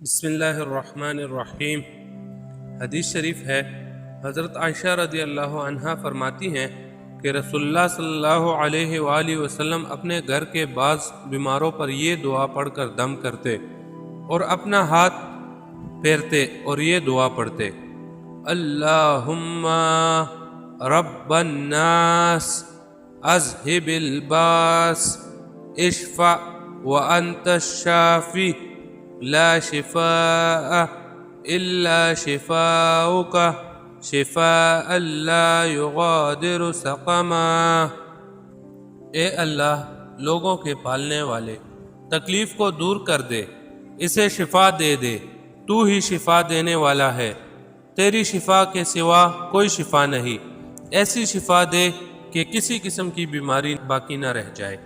بسم اللہ الرحمن الرحیم۔ حدیث شریف ہے، حضرت عائشہ رضی اللہ عنہا فرماتی ہیں کہ رسول اللہ صلی اللہ علیہ وآلہ وسلم اپنے گھر کے بعض بیماروں پر یہ دعا پڑھ کر دم کرتے اور اپنا ہاتھ پھیرتے اور یہ دعا پڑھتے: اللہم رب الناس اذہب الباس اشفع وانت الشافی لا شفاء الا شفاؤک شفاء لا یغادر سقما۔ اے اللہ، لوگوں کے پالنے والے، تکلیف کو دور کر دے، اسے شفا دے دے، تو ہی شفا دینے والا ہے، تیری شفا کے سوا کوئی شفا نہیں، ایسی شفا دے کہ کسی قسم کی بیماری باقی نہ رہ جائے۔